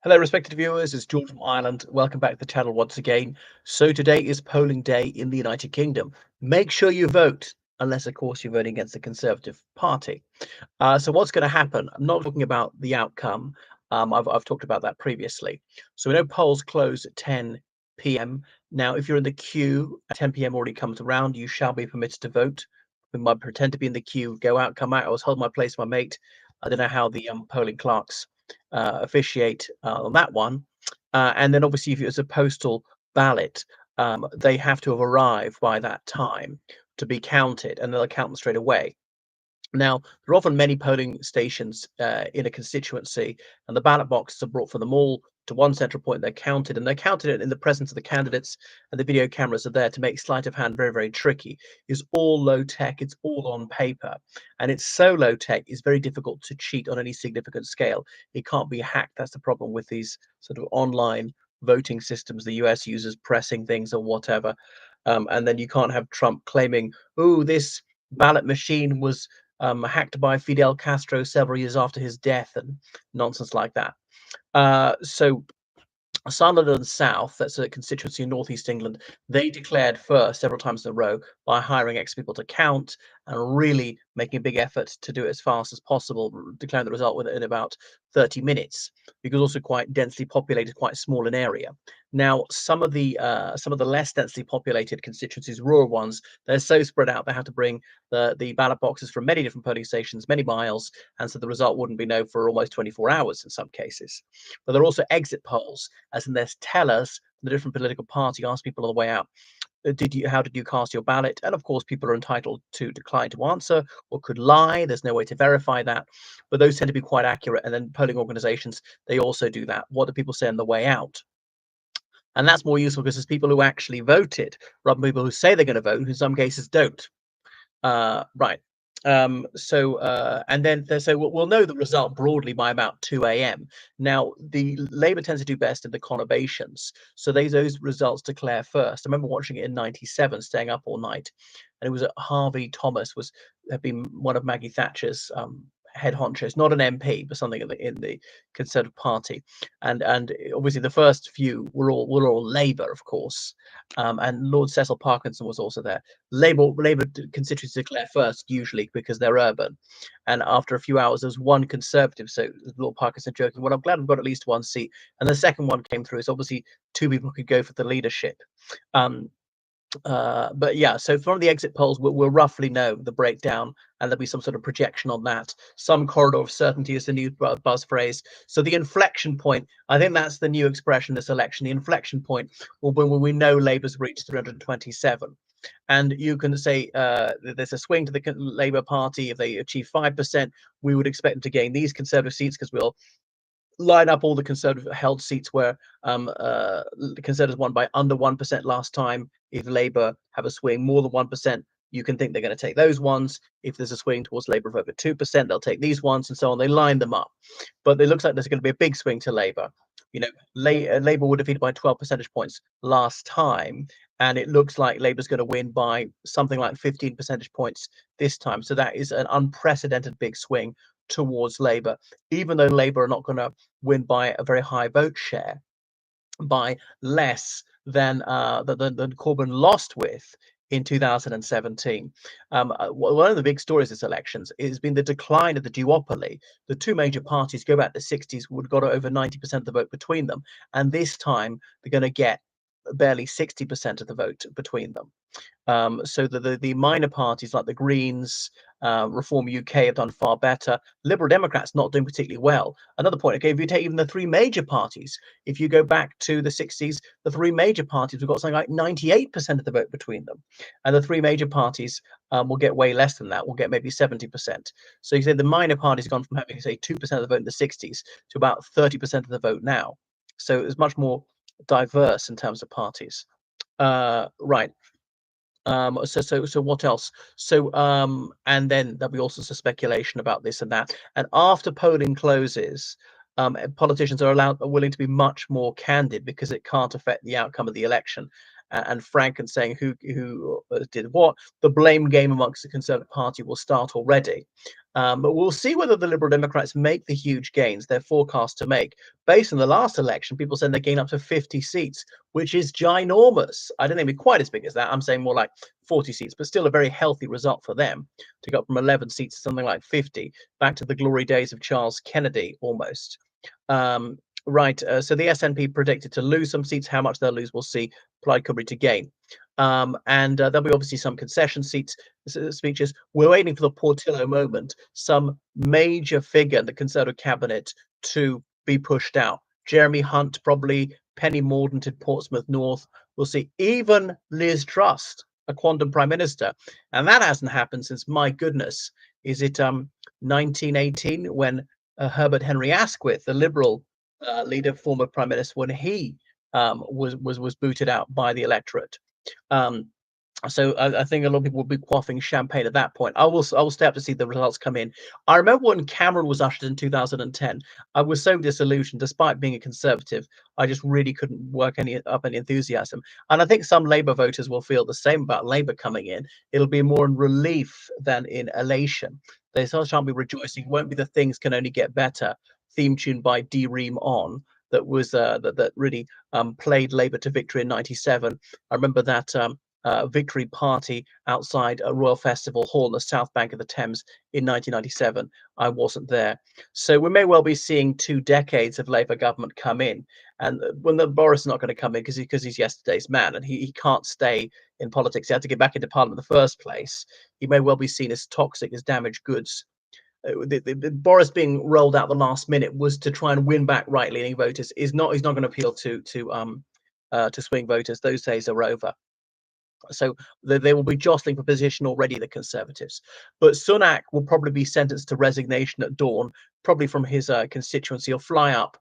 Hello, respected viewers. It's George from Ireland. Welcome back to the channel once again. So today is polling day in the United Kingdom. Make sure you vote, unless of course you're voting against the Conservative Party. So what's going to happen? I'm not talking about the outcome. I've talked about that previously. So we know polls close at 10 p.m. Now, if you're in the queue at 10 p.m. already comes around, you shall be permitted to vote. We might pretend to be in the queue, go out, come out. I was holding my place, my mate. I don't know how the polling clerks officiate on that one. And then obviously, if it's a postal ballot, they have to have arrived by that time to be counted, and they'll count them straight away. Now, there are often many polling stations in a constituency, and the ballot boxes are brought from them all to one central point. They're counted, and they're counted in the presence of the candidates, and the video cameras are there to make sleight of hand very, very tricky. It's all low tech, it's all on paper, and it's so low tech, it's very difficult to cheat on any significant scale. It can't be hacked. That's the problem with these sort of online voting systems the US uses, pressing things or whatever. And then you can't have Trump claiming, oh, this ballot machine was hacked by Fidel Castro several years after his death and nonsense like that. So Sunderland and South, that's a constituency in northeast England, they declared first several times in a row by hiring ex people to count and really making a big effort to do it as fast as possible, declaring the result within about 30 minutes, because also quite densely populated, quite small in area. Now, some of the less densely populated constituencies, rural ones, they're so spread out they have to bring the ballot boxes from many different polling stations, many miles, and so the result wouldn't be known for almost 24 hours in some cases. But there are also exit polls, as in there's tellers from the different political party ask people on the way out, how did you cast your ballot? And of course, people are entitled to decline to answer or could lie. There's no way to verify that, but those tend to be quite accurate. And then polling organizations, they also do that. What do people say on the way out? And that's more useful because there's people who actually voted rather than people who say they're going to vote, who in some cases don't. Right. And then so we'll know the result broadly by about 2 a.m. Now, the Labour tends to do best in the conurbations, so those results declare first. I remember watching it in '97, staying up all night, and it was Harvey Thomas had been one of Maggie Thatcher's head honchos, not an MP, but something in the Conservative Party, and obviously the first few were all Labour, of course, and Lord Cecil Parkinson was also there. Labour constituencies declare first usually because they're urban, and after a few hours there's one Conservative. So Lord Parkinson joking, "Well, I'm glad we've got at least one seat." And the second one came through. It's obviously two people could go for the leadership. Um, but yeah, so from the exit polls, we'll roughly know the breakdown, and there'll be some sort of projection on that. Some corridor of certainty is the new buzz phrase. So the inflection point, I think that's the new expression this election. The inflection point will be when we know Labour's reached 327. And you can say there's a swing to the Labour Party. If they achieve 5%, we would expect them to gain these Conservative seats because we'll line up all the Conservative held seats where the Conservatives won by under 1% last time. If Labour have a swing more than 1%, you can think they're going to take those ones. If there's a swing towards Labour of over 2%, they'll take these ones, and so on. They line them up. But it looks like there's going to be a big swing to Labour. You know, Labour were defeated by 12 percentage points last time, and it looks like Labour's going to win by something like 15 percentage points this time. So that is an unprecedented big swing towards Labour, even though Labour are not going to win by a very high vote share, by less than Corbyn lost with in 2017. One of the big stories this elections has been the decline of the duopoly. The two major parties go back to the 60s would have got over 90% of the vote between them, and this time they're going to get barely 60% of the vote between them. So the minor parties like the Greens, Reform UK have done far better. Liberal Democrats not doing particularly well. Another point, okay, if you take even the three major parties, if you go back to the 60s, the three major parties have got something like 98% of the vote between them. And the three major parties will get way less than that, will get maybe 70%. So you say the minor parties have gone from having, say, 2% of the vote in the 60s to about 30% of the vote now. So it's much more diverse in terms of parties. Right. So what else? And then there'll be also some speculation about this and that. And after polling closes, politicians are willing to be much more candid because it can't affect the outcome of the election. and frank and saying who did what. The blame game amongst the Conservative Party will start already. But we'll see whether the Liberal Democrats make the huge gains they're forecast to make. Based on the last election, people said they gain up to 50 seats, which is ginormous. I don't think it'll be quite as big as that. I'm saying more like 40 seats, but still a very healthy result for them to go from 11 seats to something like 50, back to the glory days of Charles Kennedy almost. Right, so the SNP predicted to lose some seats. How much they'll lose, we'll see. Plaid Cymru to gain. And there'll be obviously some concession seats, speeches. We're waiting for the Portillo moment, some major figure in the Conservative cabinet to be pushed out. Jeremy Hunt, probably Penny Mordaunt at Portsmouth North. We'll see. Even Liz Truss, a quantum prime minister. And that hasn't happened since, my goodness, is it 1918 when Herbert Henry Asquith, the Liberal leader, former prime minister, when he was booted out by the electorate. So I think a lot of people will be quaffing champagne at that point. I will stay up to see the results come in. I remember when Cameron was ushered in 2010. I was so disillusioned, despite being a Conservative. I just really couldn't work any enthusiasm. And I think some Labour voters will feel the same about Labour coming in. It'll be more in relief than in elation. They shan't be rejoicing. It won't be the things can only get better theme tune by D Ream On that was that really played Labour to victory in '97. I remember that victory party outside a Royal Festival Hall in the South Bank of the Thames in 1997. I wasn't there. So we may well be seeing 2 decades of Labour government come in. And when Boris is not going to come in because he's yesterday's man and he can't stay in politics. He had to get back into Parliament in the first place. He may well be seen as toxic, as damaged goods. The Boris being rolled out the last minute was to try and win back right-leaning voters. He's not going to appeal to swing voters. Those days are over. So they will be jostling for position already, the Conservatives. But Sunak will probably be sentenced to resignation at dawn, probably from his constituency. He'll fly up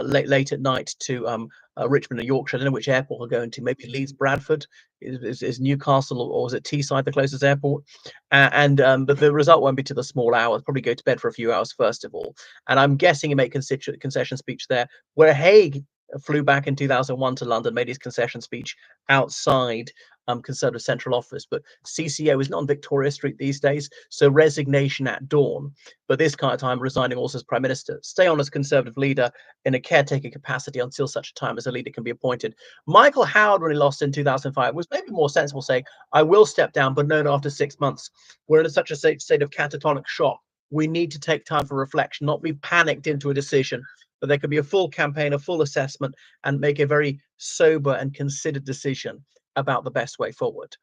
late at night to Richmond and Yorkshire. I don't know which airport he'll go into. Maybe Leeds, Bradford, is Newcastle, or is it Teesside, the closest airport? But the result won't be to the small hours. Probably go to bed for a few hours first of all. And I'm guessing he made concession speech there, where Haig flew back in 2001 to London, made his concession speech outside Conservative Central Office. But CCO is not on Victoria Street these days, so resignation at dawn. But this kind of time, resigning also as Prime Minister. Stay on as Conservative leader in a caretaker capacity until such a time as a leader can be appointed. Michael Howard, when he lost in 2005, was maybe more sensible, saying, I will step down, but no, after 6 months. We're in such a state of catatonic shock. We need to take time for reflection, not be panicked into a decision. But there could be a full campaign, a full assessment, and make a very sober and considered decision about the best way forward.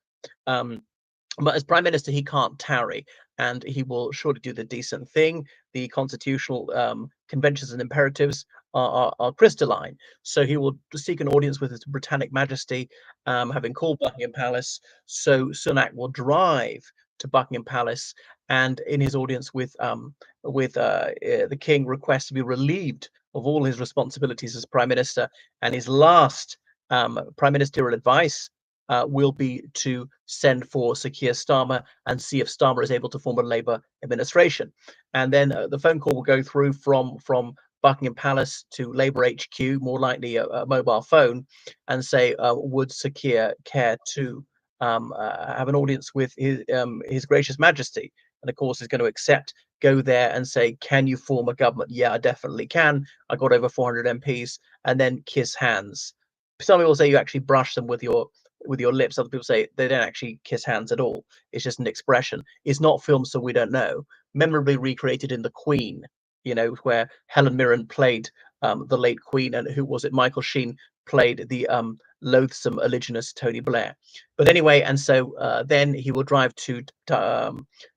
But as Prime Minister, he can't tarry, and he will surely do the decent thing. The constitutional conventions and imperatives are crystalline. So he will seek an audience with His Britannic Majesty, having called Buckingham Palace. So Sunak will drive to Buckingham Palace, and in his audience with the King, request to be relieved of all his responsibilities as Prime Minister. And his last prime ministerial advice will be to send for Sir Keir Starmer and see if Starmer is able to form a Labour administration. And then the phone call will go through from Buckingham Palace to Labour HQ, more likely a mobile phone, and say, would Sir Keir care to have an audience with His Gracious Majesty? And of course, is going to accept, go there and say, can you form a government? Yeah, I definitely can. I got over 400 MPs, and then kiss hands. Some people say you actually brush them with your lips. Other people say they don't actually kiss hands at all. It's just an expression. It's not filmed, so we don't know. Memorably recreated in The Queen, where Helen Mirren played the late Queen, and who was it? Michael Sheen played the loathsome, oleaginous Tony Blair. But anyway, and so then he will drive to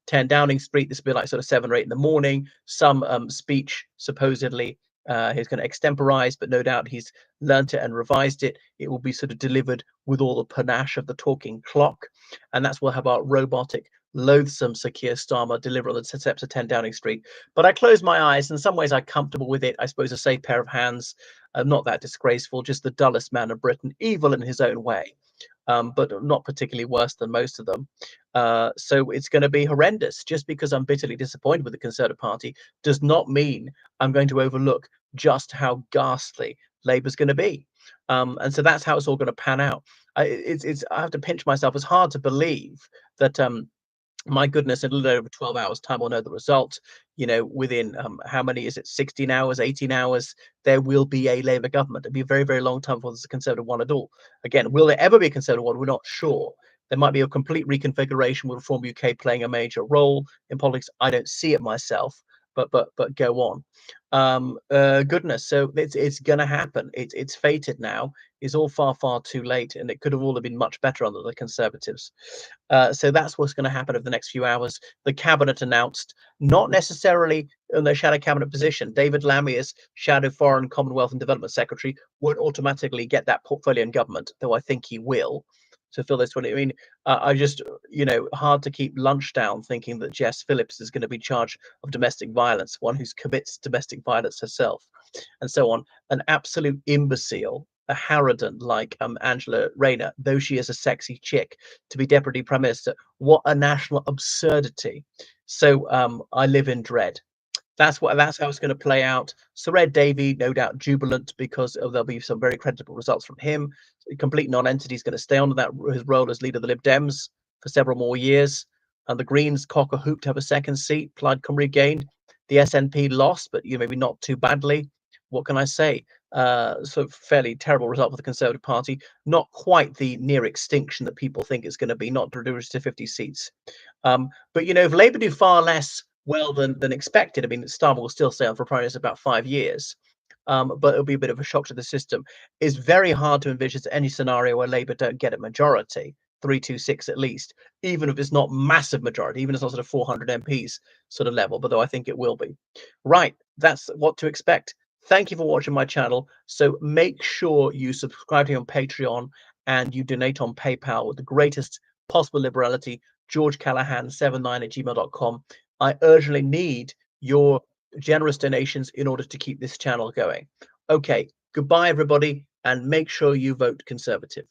10 Downing Street. This will be like sort of 7 or 8 in the morning. Some speech supposedly he's going to extemporize, but no doubt he's learnt it and revised it. It will be sort of delivered with all the panache of the talking clock. And that's what, how about robotic, loathsome Sir Keir Starmer deliver on the steps of 10 Downing Street. But I close my eyes. In some ways, I'm comfortable with it. I suppose a safe pair of hands, not that disgraceful, just the dullest man of Britain, evil in his own way. But not particularly worse than most of them. So it's going to be horrendous. Just because I'm bitterly disappointed with the Conservative Party does not mean I'm going to overlook just how ghastly Labour's going to be. And so that's how it's all going to pan out. I have to pinch myself. It's hard to believe that my goodness, in a little over 12 hours time, we'll know the result. Within how many is it, 16 hours, 18 hours, there will be a Labour government. It'll be a very, very long time before there's a Conservative one at all. Again, will there ever be a Conservative one? We're not sure. There might be a complete reconfiguration with Reform UK playing a major role in politics. I don't see it myself, but go on. Goodness, so it's going to happen. It's fated now. It's all far, far too late, and it could have all been much better under the Conservatives. So that's what's going to happen over the next few hours. The cabinet announced, not necessarily in their shadow cabinet position. David Lammy as shadow foreign, Commonwealth and Development Secretary won't automatically get that portfolio in government, though I think he will to fill this one. I mean, I just, hard to keep lunch down thinking that Jess Phillips is going to be charged of domestic violence, one who commits domestic violence herself, and so on. An absolute imbecile, a harridan like Angela Rayner, though she is a sexy chick, to be Deputy Prime Minister. What a national absurdity. So I live in dread. That's how it's going to play out. Sir Ed Davey, no doubt jubilant because there'll be some very credible results from him. A complete non-entity is going to stay under his role as leader of the Lib Dems for several more years. And the Greens cock a hoop to have a second seat. Plaid Cymru gained. The SNP lost, but maybe not too badly. What can I say? So fairly terrible result for the Conservative Party. Not quite the near extinction that people think it's going to be. Not to reduce to 50 seats. But if Labour do far less well than expected, I mean, Starmer will still stay on for Prime Minister about 5 years, but it'll be a bit of a shock to the system. It's very hard to envisage any scenario where Labour don't get a majority, 326 at least, even if it's not massive majority, even if it's not sort of 400 MPs sort of level, but though I think it will be. Right, that's what to expect. Thank you for watching my channel. So make sure you subscribe to me on Patreon and you donate on PayPal with the greatest possible liberality. GeorgeCallahan79@gmail.com. I urgently need your generous donations in order to keep this channel going. Okay, goodbye, everybody, and make sure you vote Conservative.